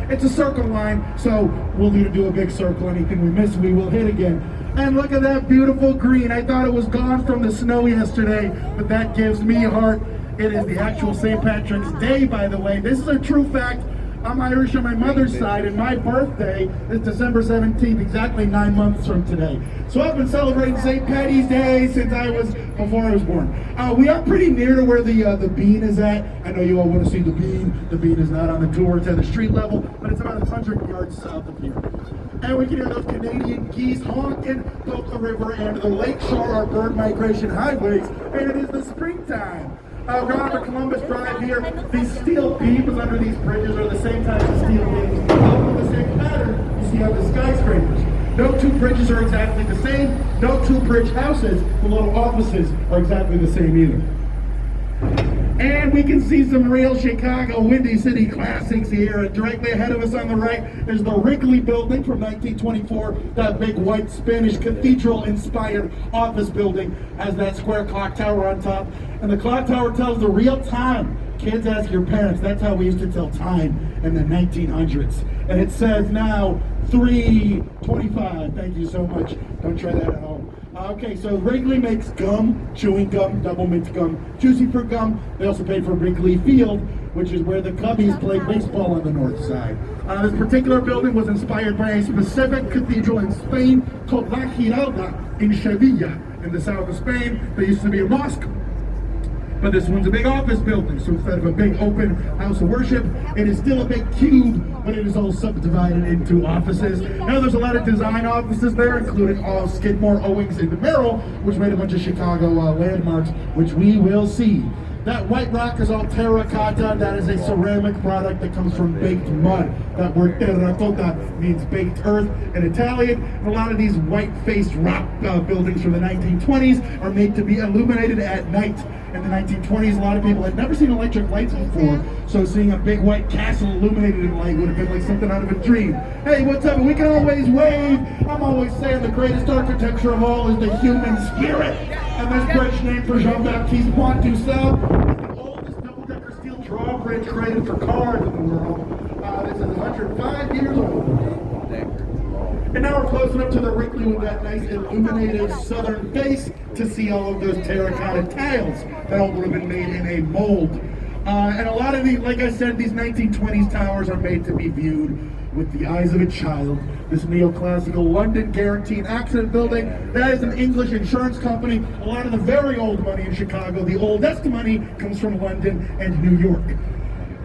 It's a circle line, so we'll either do a big circle. Anything we miss, we will hit again. And look at that beautiful green. I thought it was gone from the snow yesterday, but that gives me heart. It is the actual St. Patrick's Day, by the way. This is a true fact. I'm Irish on my mother's side, and my birthday is December 17th, exactly 9 months from today. So I've been celebrating St. Patty's Day since before I was born. We are pretty near to where the Bean is at. I know you all want to see the Bean. The Bean is not on the tour, it's at the street level, but it's about 100 yards south of here. And we can hear those Canadian geese honking up the river, and the lakeshore are bird migration highways, and it is the springtime. Going over Columbus Drive here, these steel beams under these bridges are the same type of steel beams, all with the same pattern you see on the skyscrapers. No two bridges are exactly the same, no two bridge houses, the little offices are exactly the same either. And we can see some real Chicago Windy City classics here. And directly ahead of us on the right is the Wrigley Building from 1924. That big white Spanish cathedral-inspired office building has that square clock tower on top. And the clock tower tells the real time. Kids, ask your parents. That's how we used to tell time in the 1900s. And it says now 3:25. Thank you so much. Don't try that at home. Okay, so Wrigley makes gum, chewing gum, double mint gum, juicy fruit gum. They also paid for Wrigley Field, which is where the Cubbies played baseball on the north side. This particular building was inspired by a specific cathedral in Spain called La Giralda in Sevilla, in the south of Spain. There used to be a mosque, but this one's a big office building. So instead of a big open house of worship, it is still a big cube, but it is all subdivided into offices. Now there's a lot of design offices there, including all Skidmore, Owings, and Merrill, which made a bunch of Chicago landmarks, which we will see. That white rock is all terracotta. That is a ceramic product that comes from baked mud. That word terracotta means baked earth in Italian. And a lot of these white-faced rock buildings from the 1920s are made to be illuminated at night. In the 1920s, a lot of people had never seen electric lights before, so seeing a big white castle illuminated in light would have been like something out of a dream. Hey, what's up? We can always wave. I'm always saying the greatest architecture of all is the human spirit. And this bridge named for Jean-Baptiste Pontchartrain is the oldest double-decker steel drawbridge created for cars in the world. This is 105 years old. And now we're close enough to the Wrigley with that nice illuminated southern face to see all of those terracotta tiles that all would have been made in a mold. And a lot of these, like I said, these 1920s towers are made to be viewed with the eyes of a child. This neoclassical London Guarantee and Accident Building, that is an English insurance company. A lot of the very old money in Chicago, the oldest money, comes from London and New York.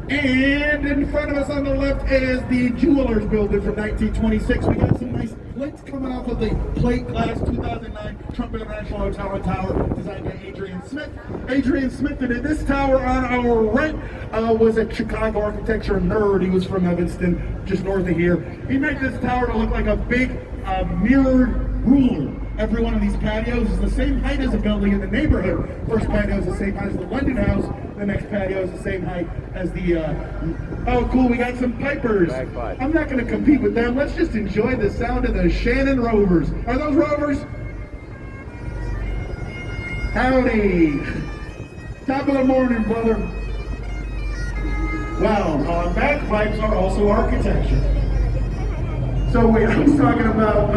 And in front of us on the left is the Jewelers Building from 1926. We got some nice plates coming off of the plate glass 2009 Trump International Hotel and Tower designed by Adrian Smith. Adrian Smith did this tower on our right was a Chicago architecture nerd. He was from Evanston, just north of here. He made this tower to look like a big mirrored ruler. Every one of these patios is the same height as a building in the neighborhood. First patio is the same height as the London House. The next patio is the same height as the, oh cool, we got some pipers. I'm not gonna compete with them. Let's just enjoy the sound of the Shannon Rovers. Are those Rovers? Howdy. Top of the morning, brother. Wow, bagpipes are also architecture. So wait, I was talking about,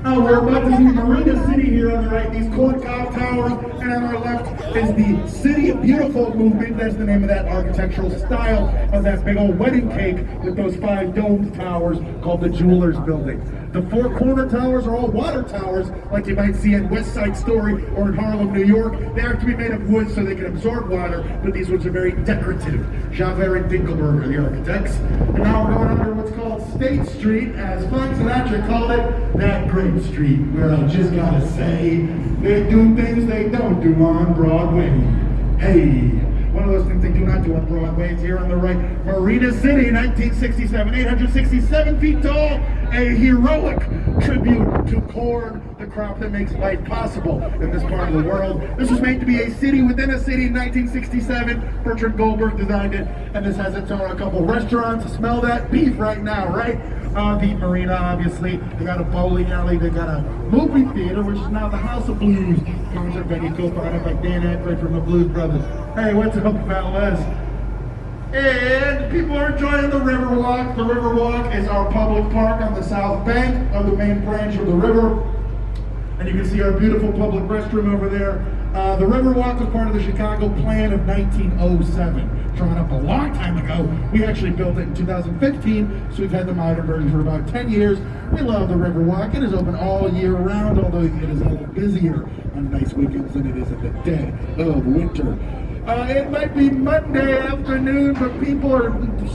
we're about to see Marina City here on the right, these corn cob towers, and on our left is the City of Beautiful movement. That's the name of that architectural style of that big old wedding cake with those 5 domed towers called the Jewelers Building. The 4 corner towers are all water towers, like you might see in West Side Story or in Harlem, New York. They have to be made of wood so they can absorb water, but these ones are very decorative. Javert and Dinkelberg are the architects. And now we're going under what's called State Street, as Frank Sinatra called it, that great street, where I just gotta say, they do things they don't do on Broadway. Hey. One of those things they do not do on Broadway is here on the right. Marina City, 1967, 867 feet tall, a heroic tribute to corn, the crop that makes life possible in this part of the world. This was made to be a city within a city in 1967. Bertrand Goldberg designed it, and this has its own a couple restaurants. Smell that beef right now, right? The marina, obviously. They got a bowling alley. They got a movie theater, which is now the House of Blues. Concert venue co-founded by Dan Aykroyd from the Blues Brothers. Hey, what's up, fellas? And people are enjoying the Riverwalk. The Riverwalk is our public park on the south bank of the main branch of the river. And you can see our beautiful public restroom over there. The Riverwalk was part of the Chicago Plan of 1907, drawn up a long time ago. We actually built it in 2015, so we've had the modern version for about 10 years. We love the Riverwalk. It is open all year round, although it is a little busier on nice weekends than it is in the dead of winter. It might be Monday afternoon, but people are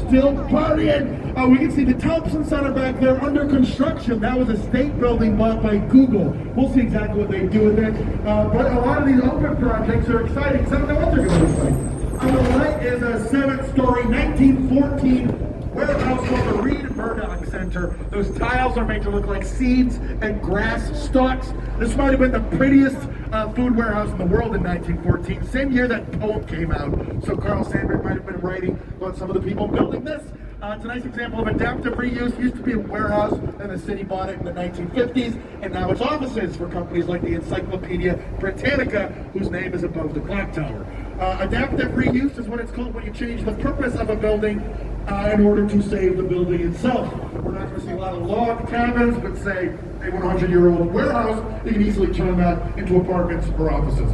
still partying. We can see the Thompson Center back there under construction. That was a state building bought by Google. We'll see exactly what they do with it. But a lot of these open projects are exciting. So I don't know what they're going to look like. On the right is a 7-story 1914 warehouse called the Reed Murdoch Center. Those tiles are made to look like seeds and grass stalks. This might have been the prettiest food warehouse in the world in 1914, same year that poem came out. So Carl Sandburg might have been writing about some of the people building this. It's a nice example of adaptive reuse. It used to be a warehouse, and the city bought it in the 1950s, and now it's offices for companies like the Encyclopedia Britannica, whose name is above the clock tower. Adaptive reuse is what it's called when you change the purpose of a building in order to save the building itself. We're not going to see a lot of log cabins, but say a 100-year-old warehouse, you can easily turn that into apartments or offices.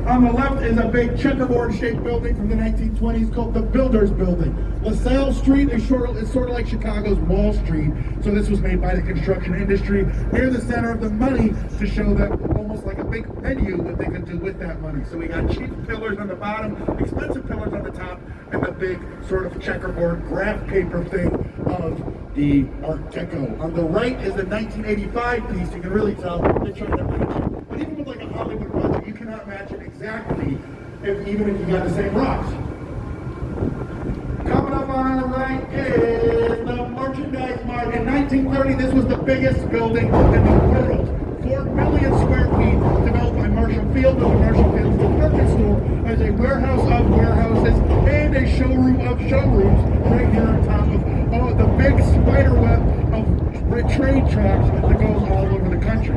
On the left is a big checkerboard-shaped building from the 1920s called the Builders Building. LaSalle Street is sort of like Chicago's Wall Street, so this was made by the construction industry near the center of the money to show them almost like a big menu what they could do with that money. So we got cheap pillars on the bottom, expensive pillars on the top, and the big sort of checkerboard graph paper thing of the Art Deco. On the right is the 1985 piece. You can really tell they're trying to match it. But even with like a Hollywood budget, you cannot imagine exactly even if you got the same rocks. Coming up on our right is the Merchandise Mart. In 1930, this was the biggest building in the world. 4 million square feet, developed by Marshall Field, but Marshall Field's department store as a warehouse of warehouses and a showroom of showrooms right here on top of the big spider web of train tracks that goes all over the country.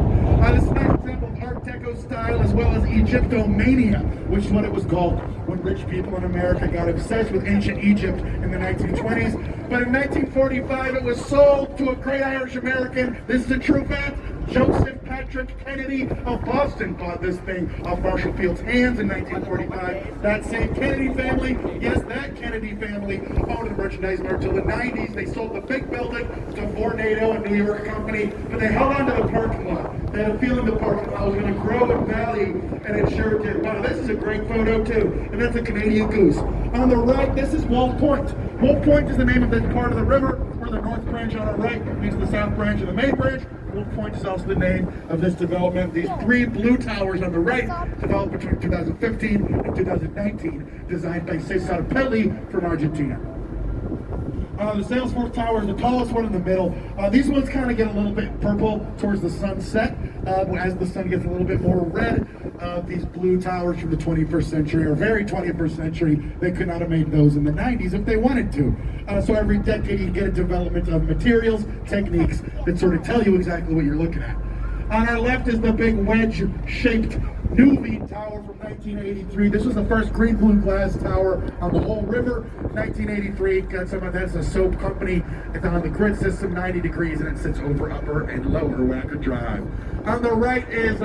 This is an example of Art Deco style as well as Egyptomania, which is what it was called when rich people in America got obsessed with ancient Egypt in the 1920s. But in 1945, it was sold to a great Irish American. This is a true fact. Joseph Patrick Kennedy of Boston bought this thing off Marshall Field's hands in 1945. That same Kennedy family, yes, that Kennedy family owned the Merchandise Mart till the 90s. They sold the big building to Vornado, a New York company, but they held on to the parking lot. They had a feeling the parking lot was going to grow in value, and it sure did. Wow, this is a great photo too, and that's a Canadian goose. On the right, this is Wolf Point. Wolf Point is the name of this part of the river. We're the north branch on our right, meets the south branch of the main branch. Wolf Point is also the name of this development. These 3 blue towers on the right, developed between 2015 and 2019, designed by Cesar Pelli from Argentina. The Salesforce Tower is the tallest one in the middle. These ones kind of get a little bit purple towards the sunset. As the sun gets a little bit more red, these blue towers from the 21st century are very 21st century. They could not have made those in the 90s if they wanted to. So every decade you get a development of materials, techniques that sort of tell you exactly what you're looking at. On our left is the big wedge-shaped Nuveen Tower from 1983. This was the first green blue glass tower on the whole river. 1983, got some of that's a soap company. It's on the grid system, 90 degrees, and it sits over Upper and Lower Wacker Drive. On the right is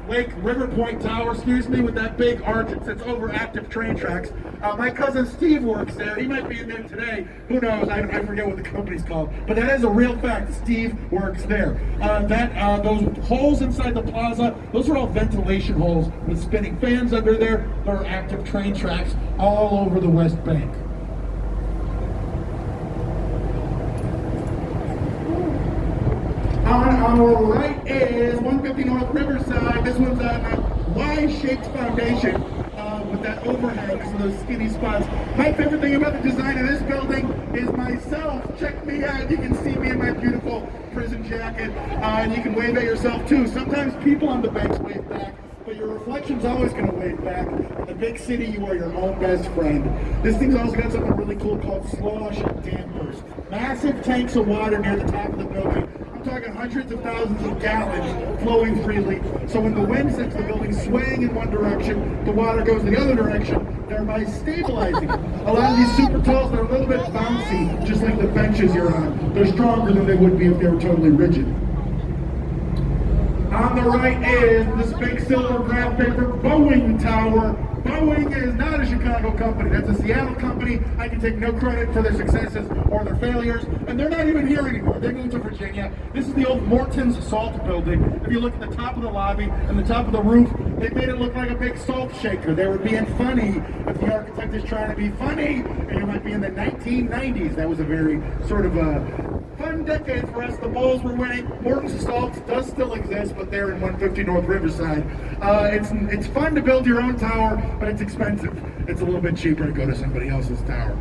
Lake River Point Tower, with that big arch that sits over active train tracks. My cousin Steve works there. He might be in there today. Who knows? I forget what the company's called. But that is a real fact. Steve works there. Those holes inside the plaza, those are all ventilation holes with spinning fans under there. There are active train tracks all over the West Bank. On our right is 150 North Riverside. This one's on a Y-shaped foundation with that overhang, so those skinny spots. My favorite thing about the design of this building is myself. Check me out. You can see me in my beautiful prison jacket, and you can wave at yourself too. Sometimes people on the banks wave back, but your reflection's always going to wave back. In the big city, you are your own best friend. This thing's also got something really cool called slosh dampers. Massive tanks of water near the top of the building. I'm talking hundreds of thousands of gallons flowing freely. So when the wind sends the building swaying in one direction, the water goes the other direction, thereby stabilizing it. A lot of these super talls are a little bit bouncy, just like the benches you're on. They're stronger than they would be if they were totally rigid. On the right is this big silver graph paper Boeing Tower. Boeing is not a Chicago company. That's a Seattle company. I can take no credit for their successes or their failures. And they're not even here anymore. They moved to Virginia. This is the old Morton's Salt Building. If you look at the top of the lobby and the top of the roof, they made it look like a big salt shaker. They were being funny. If the architect is trying to be funny, and it might be in the 1990s. That was a very sort of a fun decade for us. The Bulls were winning. Morton's Salt does still exist, but they're in 150 North Riverside. It's fun to build your own tower, but it's expensive. It's a little bit cheaper to go to somebody else's tower.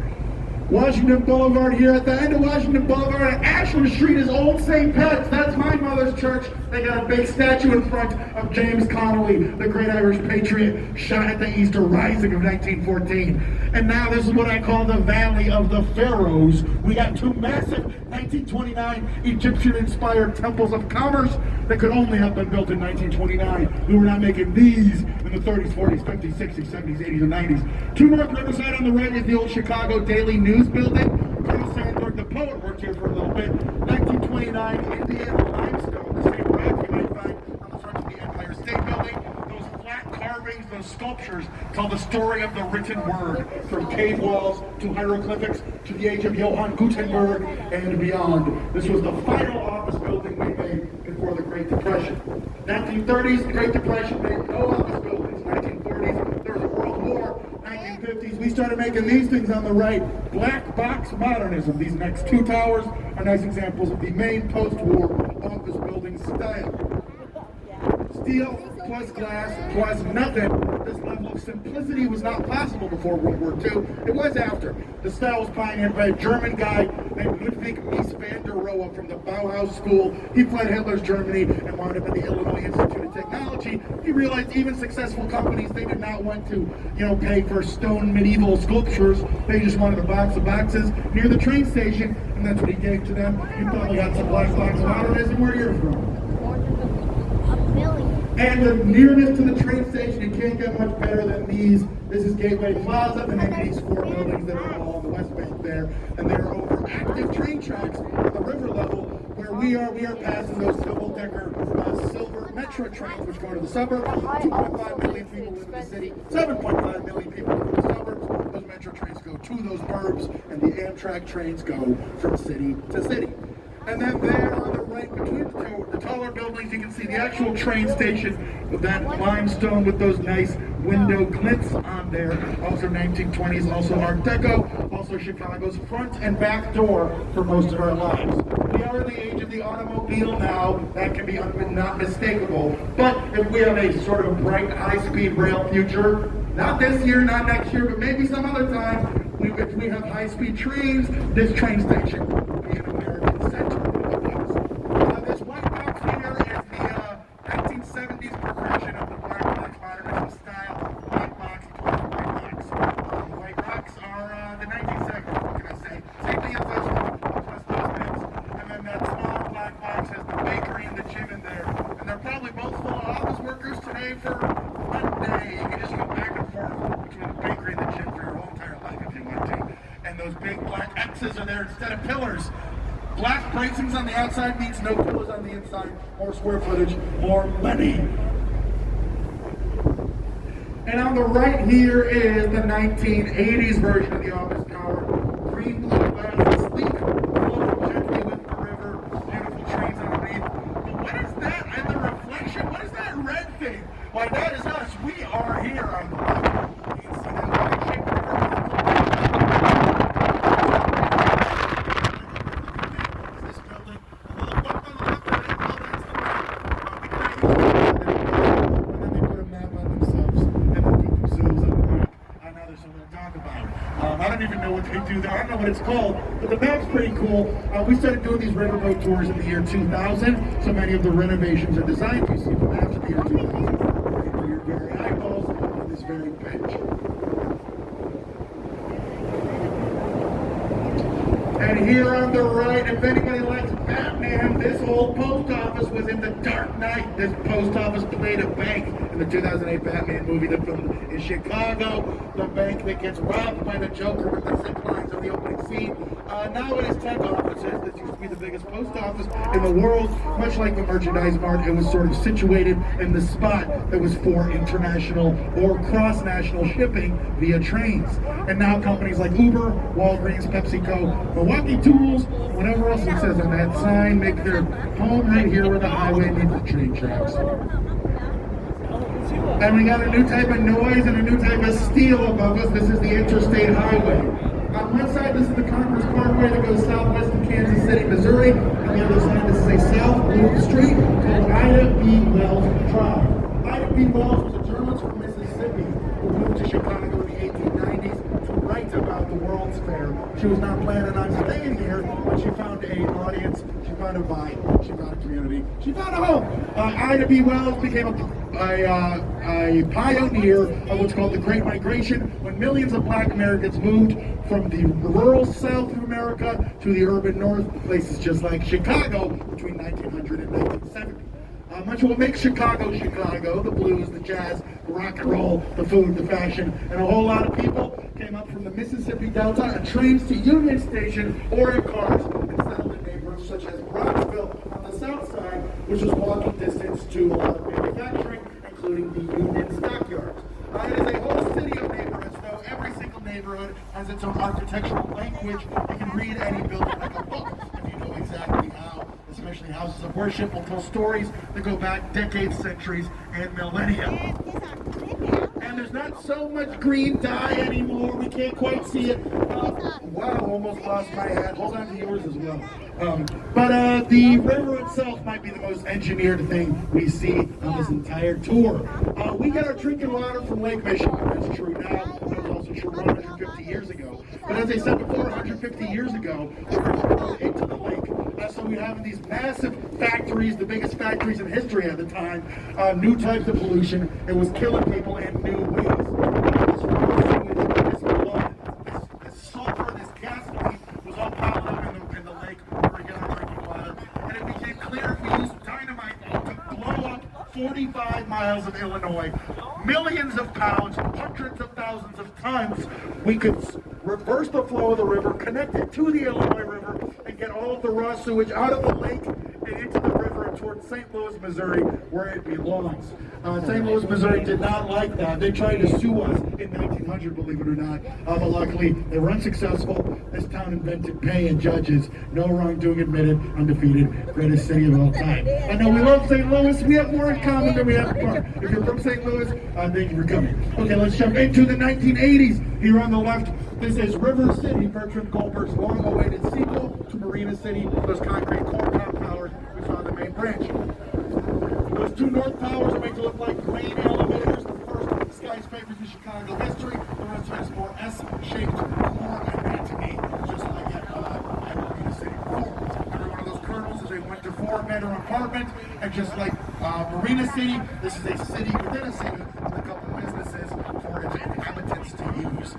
Washington Boulevard here at the end of Washington Boulevard at Ashland Street is Old St. Pat's. That's my mother's church. They got a big statue in front of James Connolly, the great Irish patriot shot at the Easter Rising of 1914. And now this is what I call the Valley of the Pharaohs. We got two massive 1929 Egyptian-inspired temples of commerce that could only have been built in 1929. We were not making these in the 30s, 40s, 50s, 60s, 70s, 80s, and 90s. To North Riverside on the right is the old Chicago Daily News building. Colonel Sandberg, the poet, worked here for a little bit. 1929 Indiana limestone, the same rock you might find on the front of the Empire State Building. Those flat carvings, those sculptures tell the story of the written word, from cave walls to hieroglyphics to the age of Johann Gutenberg and beyond. This was the final office building we made before the Great Depression. 1930s, the Great Depression made no office buildings. 1940s, there was a World War. 1950s, we started making these things on the right. Black box modernism. These next two towers are nice examples of the main post-war office building style. Steel plus glass plus nothing. This level of simplicity was not possible before World War II. It was after. The style was pioneered by a German guy named Ludwig Mies van der Rohe from the Bauhaus School. He fled Hitler's Germany and wound up at the Illinois Institute of Technology. He realized even successful companies, they did not want to, pay for stone medieval sculptures. They just wanted a box of boxes near the train station, and that's what he gave to them. You probably got some black box modernism. Where you're from? And the nearness to the train station, you can't get much better than these. This is Gateway Plaza, the name of these four buildings that are all on the West Bank there. And they're over active train tracks at the river level where we are passing those double-decker silver metro trains which go to the suburbs. 2.5 million people live in the city, 7.5 million people live in the suburbs. Those metro trains go to those burbs, and the Amtrak trains go from city to city. And then there on the right between the taller buildings, you can see the actual train station with that limestone with those nice window glints on there. Also 1920s, also Art Deco, also Chicago's front and back door for most of our lives. We are in the age of the automobile now. That can be not mistakable. But if we have a sort of bright high-speed rail future, not this year, not next year, but maybe some other time, if we have high-speed trains, this train station will be an American center. This white box here is the 1970s progression of the black box modernism style. White box, white box are the 1970s, what can I say? Same thing as this one, plus those bits. And then that smaller black box has the bakery and the gym in there. And they're probably both full of office workers today for one day. You can just go back and forth between the bakery and the gym for your whole entire life if you want to. And those big black X's are there instead of pillars. Black bracings on the outside means no pillars on the inside. More square footage, more money. And on the right here is the 1980s version of the office tower. Green, blue glass, sleek, floating gently with the river, beautiful trees underneath. But what is that in the reflection? What is that red thing? Why, that is us. We are here on the left. You can see that white shaped river. This building, a little bump on the left of it, well, that's the right. And then they put a map on themselves and then put themselves on the map. Now there's something to talk about. I don't even know what they do there. I don't know what it's called, but the map's pretty cool. We started doing these riverboat tours in the year 2000, so many of the renovations are designed. You see the maps in the year 2000 for your very eyeballs on this very bench. And here on the right, if anybody likes Batman, this old post office was in the Dark Knight. This post office played a bank. in the 2008 Batman movie that filmed in Chicago, the bank that gets robbed by the Joker with the zip lines on the opening scene. Now it is tech offices. This used to be the biggest post office in the world. Much like the merchandise mart, it was sort of situated in the spot that was for international or cross-national shipping via trains. And now companies like Uber, Walgreens, PepsiCo, Milwaukee Tools, whatever else it says on that sign, make their home right here where the highway meets the train tracks. And we got a new type of noise and a new type of steel above us. This is the interstate highway. On one side, this is the Congress Parkway that goes southwest of Kansas City, Missouri. On the other side, this is a South Loop Street called Ida B. Wells Drive. Ida B. Wells was a journalist from Mississippi who moved to Chicago in the 1890s to write about the World's Fair. She was not planning on staying here, but she found an audience, she found a vibe, she found a community, she found a home. Ida B. Wells became a pioneer of what's called the Great Migration, when millions of black Americans moved from the rural South of America to the urban North, places just like Chicago between 1900 and 1970. Much of what makes Chicago, Chicago, the blues, the jazz, the rock and roll, the food, the fashion, and a whole lot of people came up from the Mississippi Delta on trains to Union Station or in cars and settled in neighborhoods such as Rockville on the south side, which was walking distance to a lot of manufacturing, including the Union Stockyards. It is a whole city of neighborhoods, though every single neighborhood has its own architectural language. You can read any building like a book if you know exactly how, especially houses of worship will tell stories that go back decades, centuries, and millennia. And there's not so much green dye anymore. We can't quite see it. Wow, almost lost my hat. Hold on to yours as well. But the river itself might be the most engineered thing we see on this entire tour. We get our drinking water from Lake Michigan. That's true now. That was also true 150 years ago. But as I said before, 150 years ago, the river flowed into the lake. So we have these massive factories, the biggest factories in history at the time, new types of pollution. It was killing people in new ways. This raw sewage, this blood, this sulfur, this gasoline was all piled up in the lake where we get our drinking water. And it became clear if we used dynamite to blow up 45 miles of Illinois, millions of pounds, hundreds of thousands of tons, we could reverse the flow of the river, connect it to the Illinois River, and get all of the raw sewage out of the lake and into the river and towards St. Louis, Missouri, where it belongs. St. Louis, Missouri did not like that. They tried to sue us in 1900, believe it or not, but luckily they were unsuccessful. This town invented paying judges, no wrongdoing admitted, undefeated, greatest city of all time. I know we love St. Louis. We have more in common than we have apart. If you're from St. Louis, thank you for coming. Okay, let's jump into the 1980s. Here on the left, this is River City, Bertram Goldberg's long-awaited sequel to Marina City, those concrete core top towers we saw in the main branch. Those two north towers are made to look like grain elevators, the first skyscrapers in Chicago history. The rest are more S-shaped core anatomy, just like at Marina City before. Every one of those kernels is a 1 to 4 bedroom apartment, and just like Marina City, this is a city within a city with a couple businesses for its inhabitants to use.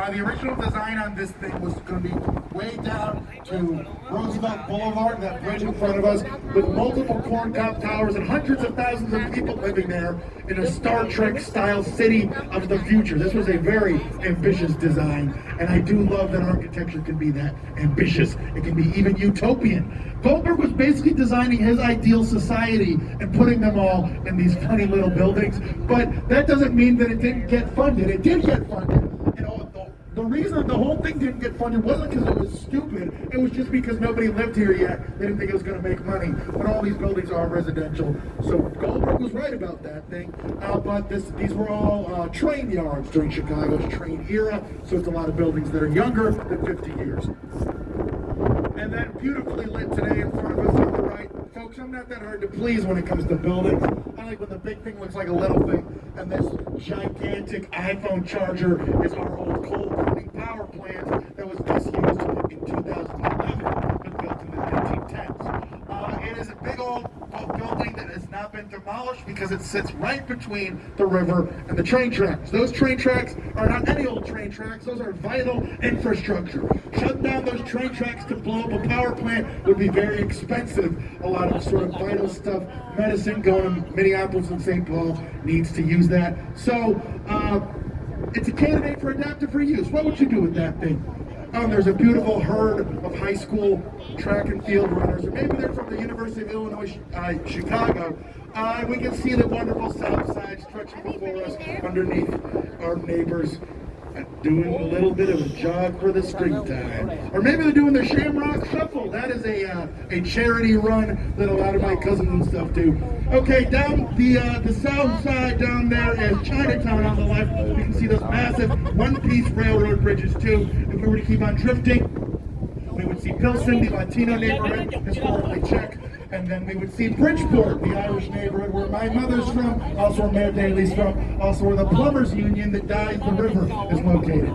The original design on this thing was going to be way down to Roosevelt Boulevard, that bridge in front of us, with multiple corn-top towers and hundreds of thousands of people living there in a Star Trek-style city of the future. This was a very ambitious design, and I do love that architecture can be that ambitious. It can be even utopian. Goldberg was basically designing his ideal society and putting them all in these funny little buildings, but that doesn't mean that it didn't get funded. It did get funded. The reason the whole thing didn't get funded wasn't because it was stupid. It was just because nobody lived here yet. They didn't think it was going to make money. But all these buildings are residential. So Goldberg was right about that thing. But these were all train yards during Chicago's train era. So it's a lot of buildings that are younger than 50 years. And then beautifully lit today in front of us on the right. Folks, I'm not that hard to please when it comes to buildings. I like when the big thing looks like a little thing. And this gigantic iPhone charger is our old coal burning power plant that was disused in 2011 but built in the 1910s. It is a big old building that has not been been demolished because it sits right between the river and the train tracks. Those train tracks are not any old train tracks. Those are vital infrastructure. Shutting down those train tracks to blow up a power plant would be very expensive. A lot of sort of vital stuff, medicine going to Minneapolis and St. Paul needs to use that. So it's a candidate for adaptive reuse. What would you do with that thing? There's a beautiful herd of high school track and field runners, or maybe they're from the University of Illinois, Chicago. We can see the wonderful south side stretching before us underneath our neighbors, doing a little bit of a jog for the springtime. Or maybe they're doing the Shamrock Shuffle. That is a charity run that a lot of my cousins and stuff do. Okay, down the south side down there is Chinatown on the left. You can see those massive one-piece railroad bridges too. If we were to keep on drifting, we would see Pilsen, the Latino neighborhood, historically Czech. And then we would see Bridgeport, the Irish neighborhood where my mother's from, also where Mayor Daley's from, also where the Plumbers Union that dyes the river is located.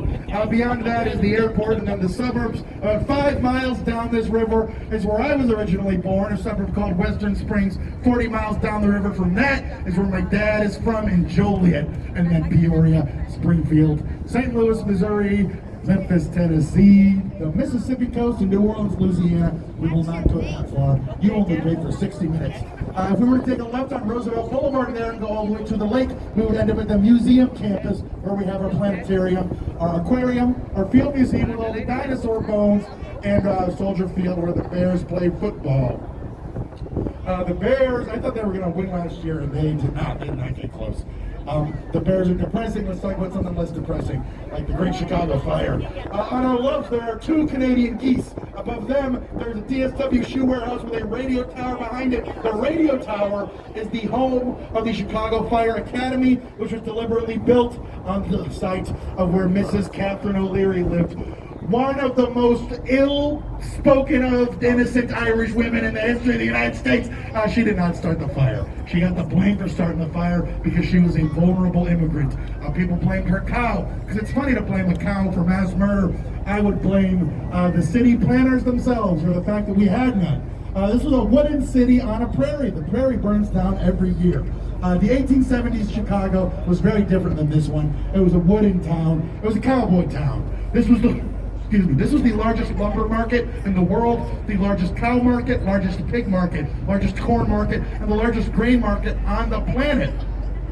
Beyond that is the airport, and then the suburbs. About 5 miles down this river is where I was originally born, a suburb called Western Springs. 40 miles down the river from that is where my dad is from in Joliet, and then Peoria, Springfield, St. Louis, Missouri, Memphis, Tennessee, the Mississippi coast, and New Orleans, Louisiana. We will not go that far. You only paid for 60 minutes. If we were to take a left on Roosevelt Boulevard there and go all the way to the lake, we would end up at the museum campus where we have our planetarium, our aquarium, our field museum with all the dinosaur bones, and Soldier Field where the Bears play football. The Bears, I thought they were going to win last year, and they did not. They did not get close. The Bears are depressing. Let's talk about something less depressing, like the Great Chicago Fire. On our left, there are 2 Canadian geese. Above them, there's a DSW shoe warehouse with a radio tower behind it. The radio tower is the home of the Chicago Fire Academy, which was deliberately built on the site of where Mrs. Catherine O'Leary lived. One of the most ill-spoken of innocent Irish women in the history of the United States. She did not start the fire. She got the blame for starting the fire because she was a vulnerable immigrant. People blamed her cow, because it's funny to blame a cow for mass murder. I would blame the city planners themselves for the fact that we had none. This was a wooden city on a prairie. The prairie burns down every year. The 1870s Chicago was very different than this one. It was a wooden town. It was a cowboy town. This was the largest lumber market in the world, the largest cow market, largest pig market, largest corn market, and the largest grain market on the planet.